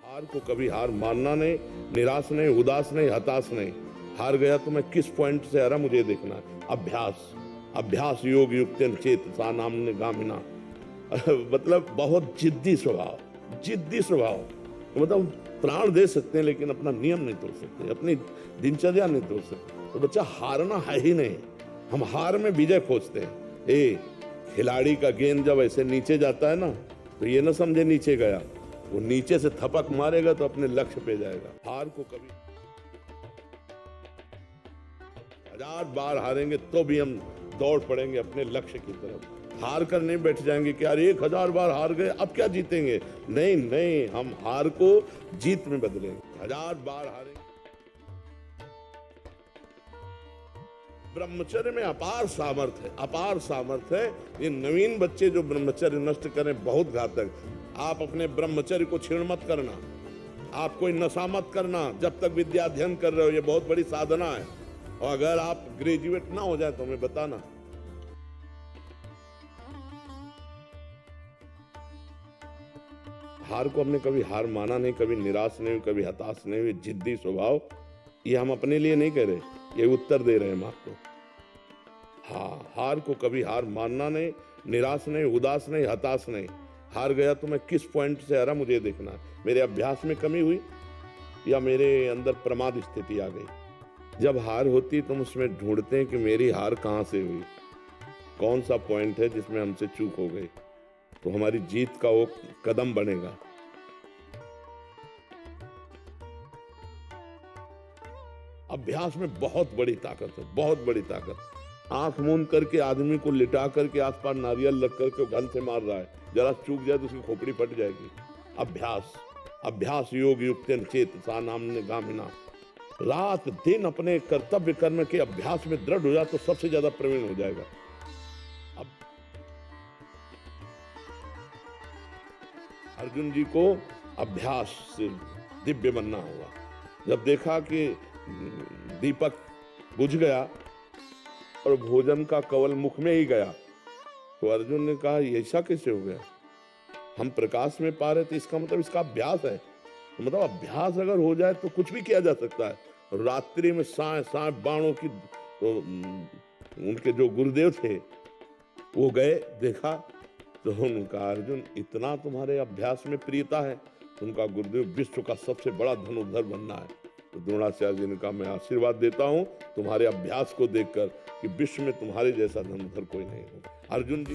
हार को कभी हार मानना नहीं, निराश नहीं, उदास नहीं, हताश नहीं। हार गया तो मैं किस पॉइंट से हारा मुझे देखना है। अभ्यास अभ्यास योग युक्तेन चेत सा नाम्ने गामिना। मतलब बहुत जिद्दी स्वभाव। मतलब प्राण दे सकते हैं लेकिन अपना नियम नहीं तोड़ सकते, अपनी दिनचर्या नहीं तोड़ सकते। तो बच्चा हारना है ही नहीं, हम हार में विजय खोजते हैं। खिलाड़ी का गेंद जब ऐसे नीचे जाता है ना, तो ये ना समझे नीचे गया, वो नीचे से थपक मारेगा तो अपने लक्ष्य पे जाएगा। हार को कभी 1000 बार हारेंगे तो भी हम दौड़ पड़ेंगे अपने लक्ष्य की तरफ। हार कर नहीं बैठ जाएंगे कि यार 1000 बार हार गए अब क्या जीतेंगे। नहीं नहीं, हम हार को जीत में बदलेंगे। 1000 बार हारेंगे। ब्रह्मचर्य में अपार सामर्थ्य है। ये नवीन बच्चे जो ब्रह्मचर्य नष्ट करें बहुत घातक। आप अपने ब्रह्मचर्य को छीण मत करना, आप कोई नशा मत करना जब तक विद्या अध्ययन कर रहे हो। ये बहुत बड़ी साधना है, और अगर आप ग्रेजुएट ना हो जाए तो हमें बताना। हार को हमने कभी हार माना नहीं, कभी निराश नहीं हुई, कभी हताश नहीं हुई। जिद्दी स्वभाव, ये हम अपने लिए नहीं कह रहे, ये उत्तर दे रहे हैं हम आपको। हाँ, हार को कभी हार मानना नहीं, निराश नहीं, उदास नहीं, हताश नहीं। हार गया तो मैं किस पॉइंट से हारा मुझे देखना है। मेरे अभ्यास में कमी हुई या मेरे अंदर प्रमाद स्थिति आ गई। जब हार होती तो हम उसमें ढूंढते हैं कि मेरी हार कहाँ से हुई, कौन सा पॉइंट है जिसमें हमसे चूक हो गई, तो हमारी जीत का वो कदम बनेगा। अभ्यास में बहुत बड़ी ताकत है, बहुत बड़ी ताकत। आंख मूंद करके आदमी को लिटा करके आसपास नारियल रख करके गन से मार रहा है, जरा चूक जाए तो उसकी खोपड़ी फट जाएगी। अभ्यास योग युक्तेन चेत सा नाम्ने गामिना। रात दिन अपने कर्तव्य कर्म के अभ्यास में दृढ़ हो जाए तो सबसे ज्यादा प्रवीण हो जाएगा। अब अर्जुन जी को अभ्यास से दिव्य बनना होगा। जब देखा कि दीपक बुझ गया और भोजन का कवल मुख में ही गया, तो अर्जुन ने कहा ऐसा कैसे हो गया, हम प्रकाश में पा रहे थे, इसका मतलब इसका अभ्यास है। तो मतलब अभ्यास अगर हो जाए तो कुछ भी किया जा सकता है। रात्रि में साए बाणों की, तो उनके जो गुरुदेव थे वो गए, देखा तो उनका अर्जुन इतना तुम्हारे अभ्यास में प्रियता है, तो उनका गुरुदेव विश्व का सबसे बड़ा धनुर्धर बनना है। तो द्रोणाचार्य जी ने कहा मैं आशीर्वाद देता हूं तुम्हारे अभ्यास को देखकर कि विश्व में तुम्हारे जैसा धनुर्धर कोई नहीं हो। अर्जुन जी